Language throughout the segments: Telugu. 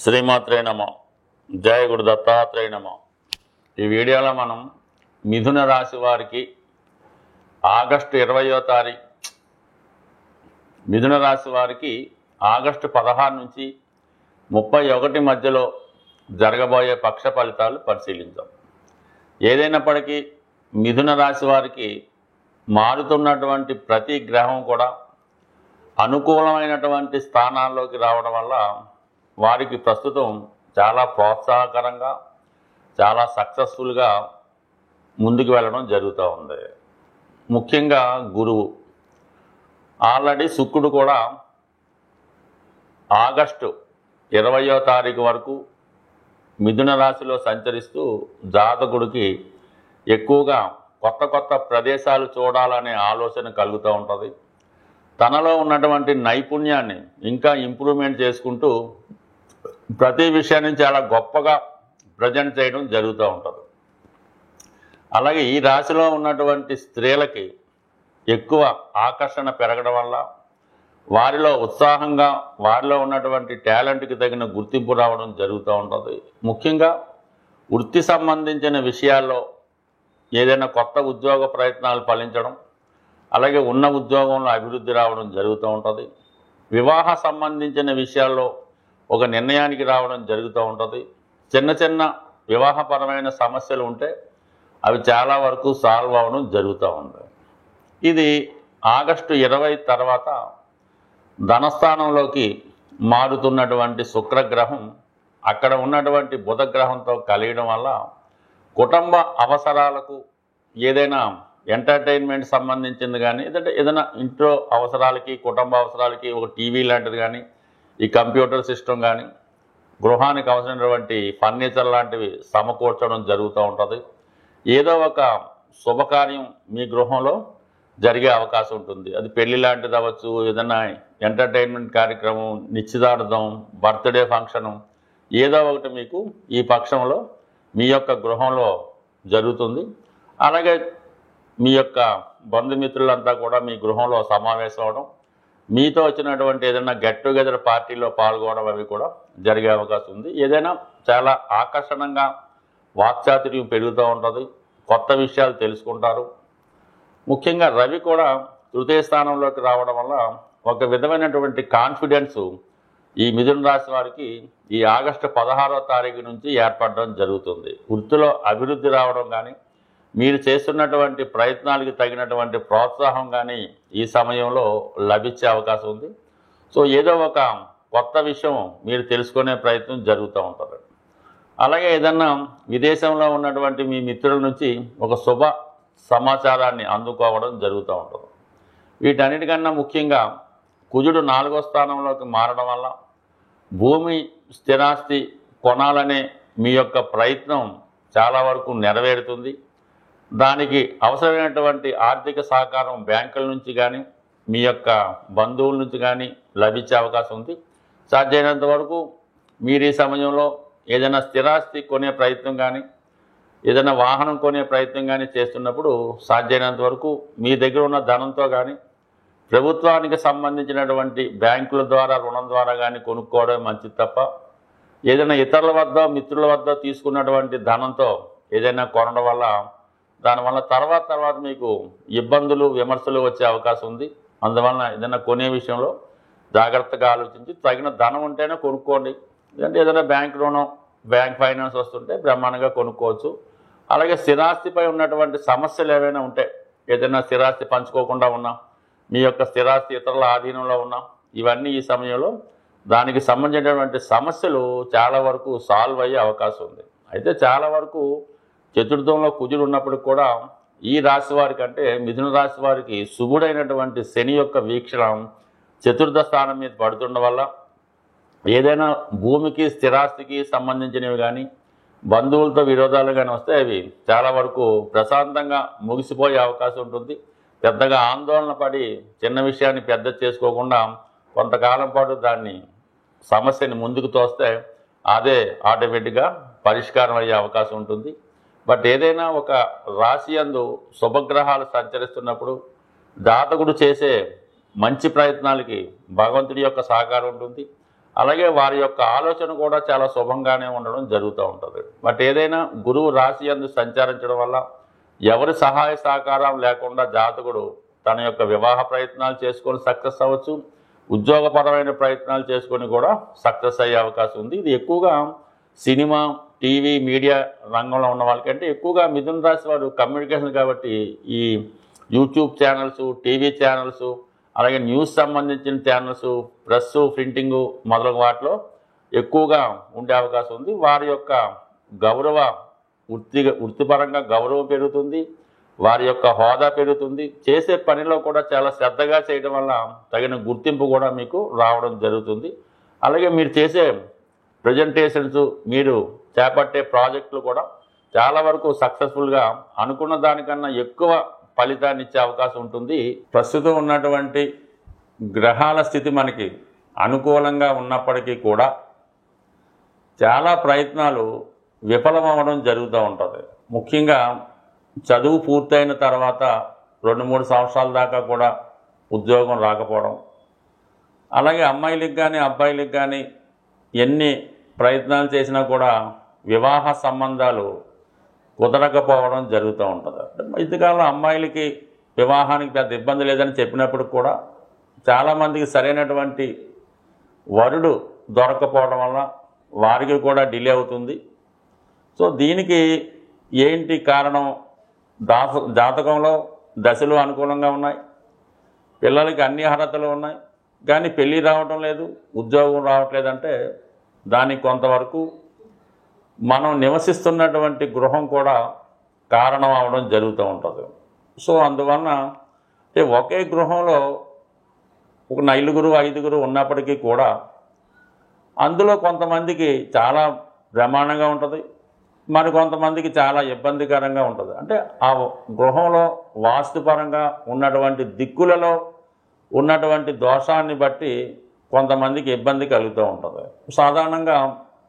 శ్రీమాత్రే నమ. జయ గురు దత్తాత్రేయ నమ. ఈ వీడియోలో మనం మిథున రాశి వారికి ఆగస్టు 20వ తారీఖు మిథున రాశి వారికి ఆగస్టు 16 నుంచి 31 మధ్యలో జరగబోయే పక్ష ఫలితాలు పరిశీలించాం. ఏదైనప్పటికీ మిథున రాశి వారికి మారుతున్నటువంటి ప్రతి గ్రహం కూడా అనుకూలమైనటువంటి స్థానాల్లోకి రావడం వల్ల వారికి ప్రస్తుతం చాలా ప్రోత్సాహకరంగా చాలా సక్సెస్ఫుల్గా ముందుకు వెళ్ళడం జరుగుతూ ఉంది. ముఖ్యంగా గురువు ఆల్రెడీ శుక్రుడు కూడా ఆగస్టు 20వ తారీఖు వరకు మిథున రాశిలో సంచరిస్తూ జాతకుడికి ఎక్కువగా కొత్త కొత్త ప్రదేశాలు చూడాలనే ఆలోచన కలుగుతూ ఉంటుంది. తనలో ఉన్నటువంటి నైపుణ్యాన్ని ఇంకా ఇంప్రూవ్మెంట్ చేసుకుంటూ ప్రతి విషయాన్ని చాలా గొప్పగా ప్రజెంట్ చేయడం జరుగుతూ ఉంటుంది. అలాగే ఈ రాశిలో ఉన్నటువంటి స్త్రీలకి ఎక్కువ ఆకర్షణ పెరగడం వల్ల వారిలో ఉత్సాహంగా వారిలో ఉన్నటువంటి టాలెంట్కి తగిన గుర్తింపు రావడం జరుగుతూ ఉంటుంది. ముఖ్యంగా వృత్తి సంబంధించిన విషయాల్లో ఏదైనా కొత్త ఉద్యోగ ప్రయత్నాలు ఫలించడం, అలాగే ఉన్న ఉద్యోగంలో అభివృద్ధి రావడం జరుగుతూ ఉంటుంది. వివాహ సంబంధించిన విషయాల్లో ఒక నిర్ణయానికి రావడం జరుగుతూ ఉంటుంది. చిన్న చిన్న వివాహపరమైన సమస్యలు ఉంటే అవి చాలా వరకు సాల్వ్ అవ్వడం జరుగుతూ ఉంది. ఇది ఆగస్టు 20 తర్వాత ధనస్థానంలోకి మారుతున్నటువంటి శుక్రగ్రహం అక్కడ ఉన్నటువంటి బుధగ్రహంతో కలియడం వల్ల కుటుంబ అవసరాలకు ఏదైనా ఎంటర్టైన్మెంట్ సంబంధించింది కానీ ఏదైనా ఇంట్లో అవసరాలకి కుటుంబ అవసరాలకి ఒక టీవీ లాంటిది కానీ ఈ కంప్యూటర్ సిస్టమ్ కానీ గృహానికి అవసరమైనటువంటి ఫర్నిచర్ లాంటివి సమకూర్చడం జరుగుతూ ఉంటుంది. ఏదో ఒక శుభకార్యం మీ గృహంలో జరిగే అవకాశం ఉంటుంది. అది పెళ్లి లాంటిది అవ్వచ్చు, ఏదైనా ఎంటర్టైన్మెంట్ కార్యక్రమం, నిశ్చితార్థం, బర్త్డే ఫంక్షను, ఏదో ఒకటి మీకు ఈ పక్షంలో మీ యొక్క గృహంలో జరుగుతుంది. అలాగే మీ యొక్క బంధుమిత్రులంతా కూడా మీ గృహంలో సమావేశం అవడం, మీతో వచ్చినటువంటి ఏదైనా గెట్ టుగెదర్ పార్టీలో పాల్గొనడం అవి కూడా జరిగే అవకాశం ఉంది. ఏదైనా చాలా ఆకర్షణంగా వాక్చాతుర్యం పెరుగుతూ ఉంటుంది. కొత్త విషయాలు తెలుసుకుంటారు. ముఖ్యంగా రవి కూడా తృతీయ స్థానంలోకి రావడం వల్ల ఒక విధమైనటువంటి కాన్ఫిడెన్స్ ఈ మిథున రాశి వారికి ఈ ఆగస్టు 16వ తారీఖు నుంచి ఏర్పడడం జరుగుతుంది. వృత్తిలో అభివృద్ధి రావడం కానీ, మీరు చేస్తున్నటువంటి ప్రయత్నాలకి తగినటువంటి ప్రోత్సాహం కానీ ఈ సమయంలో లభించే అవకాశం ఉంది. సో ఏదో ఒక కొత్త విషయం మీరు తెలుసుకునే ప్రయత్నం జరుగుతూ ఉంటుంది. అలాగే ఏదన్నా విదేశంలో ఉన్నటువంటి మీ మిత్రుల నుంచి ఒక శుభ సమాచారాన్ని అందుకోవడం జరుగుతూ ఉంటుంది. వీటన్నిటికన్నా ముఖ్యంగా కుజుడు 4వ స్థానంలోకి మారడం వల్ల భూమి స్థిరాస్తి కొనాలనే మీ యొక్క ప్రయత్నం చాలా వరకు నెరవేరుతుంది. దానికి అవసరమైనటువంటి ఆర్థిక సహకారం బ్యాంకుల నుంచి కానీ మీ యొక్క బంధువుల నుంచి కానీ లభించే అవకాశం ఉంది. సాధ్యమైనంత వరకు మీరు ఈ సమయంలో ఏదైనా స్థిరాస్తి కొనే ప్రయత్నం కానీ ఏదైనా వాహనం కొనే ప్రయత్నం కానీ చేస్తున్నప్పుడు సాధ్యమైనంత వరకు మీ దగ్గర ఉన్న ధనంతో కానీ ప్రభుత్వానికి సంబంధించినటువంటి బ్యాంకుల ద్వారా రుణం ద్వారా కానీ కొనుక్కోవడం మంచిది తప్ప ఏదైనా ఇతరుల వద్ద మిత్రుల వద్ద తీసుకున్నటువంటి ధనంతో ఏదైనా కొనడం వల్ల దానివల్ల తర్వాత మీకు ఇబ్బందులు విమర్శలు వచ్చే అవకాశం ఉంది. అందువలన ఏదైనా కొనే విషయంలో జాగ్రత్తగా ఆలోచించి తగిన ధనం ఉంటేనే కొనుక్కోండి. లేదంటే ఏదైనా బ్యాంక్ రుణం బ్యాంక్ ఫైనాన్స్ వస్తుంటే బ్రహ్మాండంగా కొనుక్కోవచ్చు. అలాగే స్థిరాస్తిపై ఉన్నటువంటి సమస్యలు ఏవైనా ఉంటే ఏదైనా స్థిరాస్తి పంచుకోకుండా ఉన్నా, మీ యొక్క స్థిరాస్తి ఇతరుల ఆధీనంలో ఉన్నా, ఇవన్నీ ఈ సమయంలో దానికి సంబంధించినటువంటి సమస్యలు చాలా వరకు సాల్వ్ అయ్యే అవకాశం ఉంది. అయితే చాలా వరకు చతుర్థంలో కుజుడు ఉన్నప్పుడు కూడా ఈ రాశి వారికి అంటే మిథున రాశి వారికి శుభుడైనటువంటి శని యొక్క వీక్షణ చతుర్థ స్థానం మీద పడుతుండడం వల్ల ఏదైనా భూమికి స్థిరాస్తికి సంబంధించినవి కానీ బంధువులతో విరోధాలు కానీ వస్తే అవి చాలా వరకు ప్రశాంతంగా ముగిసిపోయే అవకాశం ఉంటుంది. పెద్దగా ఆందోళన పడి చిన్న విషయాన్ని పెద్ద చేసుకోకుండా కొంతకాలం పాటు దాన్ని సమస్యని ముందుకు తోస్తే అదే ఆటోమేటిక్గా పరిష్కారం అయ్యే అవకాశం ఉంటుంది. బట్ ఏదైనా ఒక రాశి యందు శుభగ్రహాలు సంచరిస్తున్నప్పుడు జాతకుడు చేసే మంచి ప్రయత్నాలకి భగవంతుడి యొక్క సహకారం ఉంటుంది. అలాగే వారి యొక్క ఆలోచన కూడా చాలా శుభంగానే ఉండడం జరుగుతూ ఉంటుంది. బట్ ఏదైనా గురువు రాశి యందు సంచరించడం వల్ల ఎవరి సహాయ సహకారం లేకుండా జాతకుడు తన యొక్క వివాహ ప్రయత్నాలు చేసుకొని సక్సెస్ అవ్వచ్చు, ఉద్యోగపరమైన ప్రయత్నాలు చేసుకొని కూడా సక్సెస్ అయ్యే అవకాశం ఉంది. ఇది ఎక్కువగా సినిమా, టీవీ, మీడియా రంగంలో ఉన్న వాళ్ళకంటే ఎక్కువగా మిథున రాశి వారు కమ్యూనికేషన్ కాబట్టి ఈ యూట్యూబ్ ఛానల్స్, టీవీ ఛానల్స్, అలాగే న్యూస్ సంబంధించిన ఛానల్స్, ప్రెస్, ప్రింటింగు మొదలగు వాటిలో ఎక్కువగా ఉండే అవకాశం ఉంది. వారి యొక్క గౌరవ వృత్తిపరంగా గౌరవం పెరుగుతుంది, వారి యొక్క హోదా పెరుగుతుంది. చేసే పనిలో కూడా చాలా శ్రద్ధగా చేయడం వల్ల తగిన గుర్తింపు కూడా మీకు రావడం జరుగుతుంది. అలాగే మీరు చేసే ప్రజెంటేషన్స్, మీరు చేపట్టే ప్రాజెక్టులు కూడా చాలా వరకు సక్సెస్ఫుల్గా అనుకున్న దానికన్నా ఎక్కువ ఫలితాన్ని ఇచ్చే అవకాశం ఉంటుంది. ప్రస్తుతం ఉన్నటువంటి గ్రహాల స్థితి మనకి అనుకూలంగా ఉన్నప్పటికీ కూడా చాలా ప్రయత్నాలు విఫలమవ్వడం జరుగుతూ ఉంటుంది. ముఖ్యంగా చదువు పూర్తయిన తర్వాత 2-3 సంవత్సరాల దాకా కూడా ఉద్యోగం రాకపోవడం, అలాగే అమ్మాయిలకు కానీ అబ్బాయిలకు కానీ ఎన్ని ప్రయత్నాలు చేసినా కూడా వివాహ సంబంధాలు కుదరకపోవడం జరుగుతూ ఉంటుంది. ఇంతకాలంలో అమ్మాయిలకి వివాహానికి పెద్ద ఇబ్బంది లేదని చెప్పినప్పుడు కూడా చాలామందికి సరైనటువంటి వరుడు దొరకపోవడం వల్ల వారికి కూడా డిలే అవుతుంది. సో దీనికి ఏంటి కారణం? జాతకంలో దశలు అనుకూలంగా ఉన్నాయి, పిల్లలకి అన్ని అర్హతలు ఉన్నాయి, కానీ పెళ్ళి రావటం లేదు, ఉద్యోగం రావట్లేదంటే దానికి కొంతవరకు మనం నివసిస్తున్నటువంటి గృహం కూడా కారణం అవడం జరుగుతూ ఉంటుంది. సో అందువలన ఒకే గృహంలో ఒక 4-5 ఉన్నప్పటికీ కూడా అందులో కొంతమందికి చాలా బ్రహ్మాండంగా ఉంటుంది, మరి కొంతమందికి చాలా ఇబ్బందికరంగా ఉంటుంది. అంటే ఆ గృహంలో వాస్తుపరంగా ఉన్నటువంటి దిక్కులలో ఉన్నటువంటి దోషాన్ని బట్టి కొంతమందికి ఇబ్బంది కలుగుతూ ఉంటుంది. సాధారణంగా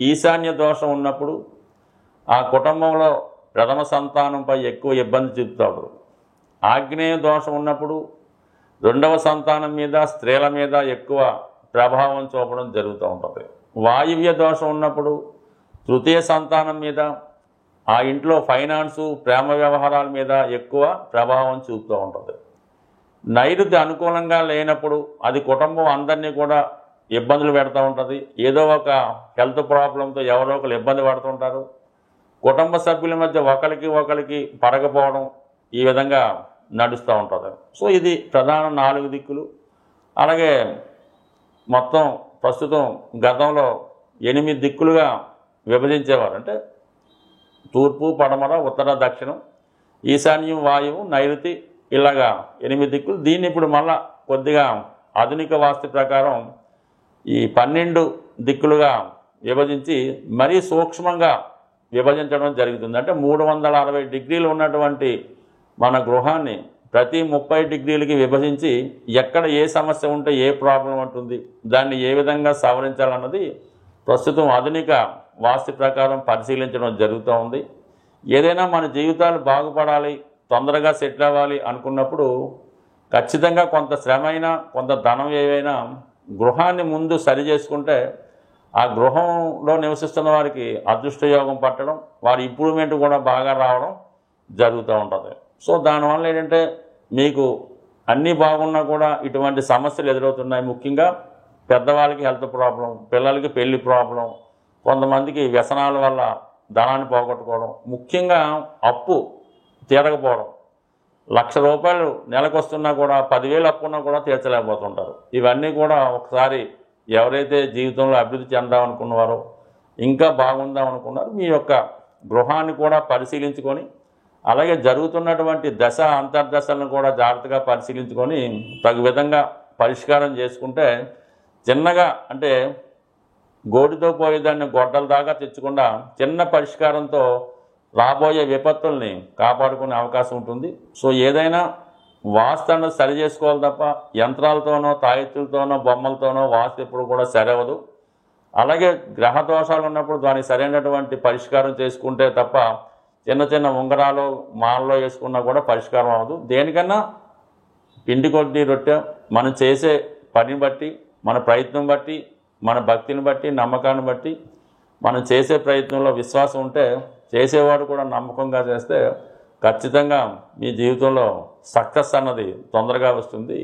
ఈశాన్య దోషం ఉన్నప్పుడు ఆ కుటుంబంలో ప్రథమ సంతానంపై ఎక్కువ ఇబ్బంది చూపుతాడు. ఆగ్నేయ దోషం ఉన్నప్పుడు 2వ సంతానం మీద, స్త్రీల మీద ఎక్కువ ప్రభావం చూపడం జరుగుతూ ఉంటుంది. వాయువ్య దోషం ఉన్నప్పుడు తృతీయ సంతానం మీద, ఆ ఇంట్లో ఫైనాన్సు, ప్రేమ వ్యవహారాల మీద ఎక్కువ ప్రభావం చూపుతూ ఉంటుంది. నైరుతి అనుకూలంగా లేనప్పుడు అది కుటుంబం అందరినీ కూడా ఇబ్బందులు పెడుతూ ఉంటుంది. ఏదో ఒక హెల్త్ ప్రాబ్లంతో ఎవరో ఒకరు ఇబ్బంది పడుతుంటారు. కుటుంబ సభ్యుల మధ్య ఒకరికి పడకపోవడం ఈ విధంగా నడుస్తూ ఉంటుంది. సో ఇది ప్రధాన 4 దిక్కులు. అలాగే మొత్తం ప్రస్తుతం గతంలో 8 దిక్కులుగా విభజించేవారు. అంటే తూర్పు, పడమర, ఉత్తర, దక్షిణం, ఈశాన్యం, వాయువు, నైరుతి, ఇలాగా 8 దిక్కులు. దీన్ని ఇప్పుడు మళ్ళా కొద్దిగా ఆధునిక వాస్తు ప్రకారం ఈ 12 దిక్కులుగా విభజించి మరీ సూక్ష్మంగా విభజించడం జరుగుతుంది. అంటే 360 డిగ్రీలు ఉన్నటువంటి మన గృహాన్ని ప్రతి 30 డిగ్రీలకి విభజించి ఎక్కడ ఏ సమస్య ఉంటే ఏ ప్రాబ్లం ఉంటుంది, దాన్ని ఏ విధంగా సవరించాలన్నది ప్రస్తుతం ఆధునిక వాస్తు ప్రకారం పరిశీలించడం జరుగుతూ ఉంది. ఏదైనా మన జీవితాలు బాగుపడాలి, తొందరగా సెటిల్ అవ్వాలి అనుకున్నప్పుడు ఖచ్చితంగా కొంత శ్రమ అయినా, కొంత ధనం ఏవైనా గృహాన్ని ముందు సరి చేసుకుంటే ఆ గృహంలో నివసిస్తున్న వారికి అదృష్టయోగం పట్టడం, వారి ఇంప్రూవ్మెంట్ కూడా బాగా రావడం జరుగుతూ ఉంటుంది. సో దానివల్ల ఏంటంటే మీకు అన్నీ బాగున్నా కూడా ఇటువంటి సమస్యలు ఎదురవుతున్నాయి. ముఖ్యంగా పెద్దవాళ్ళకి హెల్త్ ప్రాబ్లం, పిల్లలకి పెళ్లి ప్రాబ్లం, కొంతమందికి వ్యసనాల వల్ల ధనాన్ని పోగొట్టుకోవడం, ముఖ్యంగా అప్పు తీరకపోవడం. ₹1,00,000 నెలకు వస్తున్నా కూడా 10,000 అప్పున్నా కూడా తీర్చలేకపోతుంటారు. ఇవన్నీ కూడా ఒకసారి ఎవరైతే జీవితంలో అభివృద్ధి చెందామనుకున్నారో, ఇంకా బాగుందాం అనుకున్నారో, మీ యొక్క గృహాన్ని కూడా పరిశీలించుకొని, అలాగే జరుగుతున్నటువంటి దశ అంతర్దశలను కూడా జాగ్రత్తగా పరిశీలించుకొని తగు విధంగా పరిష్కారం చేసుకుంటే చిన్నగా, అంటే గోటితో పోయేదాన్ని గొడ్డల దాకా తెచ్చకుండా చిన్న పరిష్కారంతో రాబోయే విపత్తుల్ని కాపాడుకునే అవకాశం ఉంటుంది. సో ఏదైనా వాస్తు అన్నది సరి చేసుకోవాలి తప్ప యంత్రాలతోనో, తాయెత్తులతోనో, బొమ్మలతోనో వాస్తు ఎప్పుడు కూడా సరవదు. అలాగే గ్రహ దోషాలు ఉన్నప్పుడు దానికి సరైనటువంటి పరిష్కారం చేసుకుంటే తప్ప చిన్న చిన్న ఉంగరాలు, మాలలో వేసుకున్నా కూడా పరిష్కారం అవ్వదు. దేనికన్నా పిండి కొద్ది రొట్టె మనం చేసే పని బట్టి, మన ప్రయత్నం బట్టి మన భక్తిని బట్టి నమ్మకాన్ని బట్టి మనం చేసే ప్రయత్నంలో విశ్వాసం ఉంటే చేసేవాడు కూడా నమ్మకంగా చేస్తే ఖచ్చితంగా మీ జీవితంలో సక్సెస్ అన్నది తొందరగా వస్తుంది.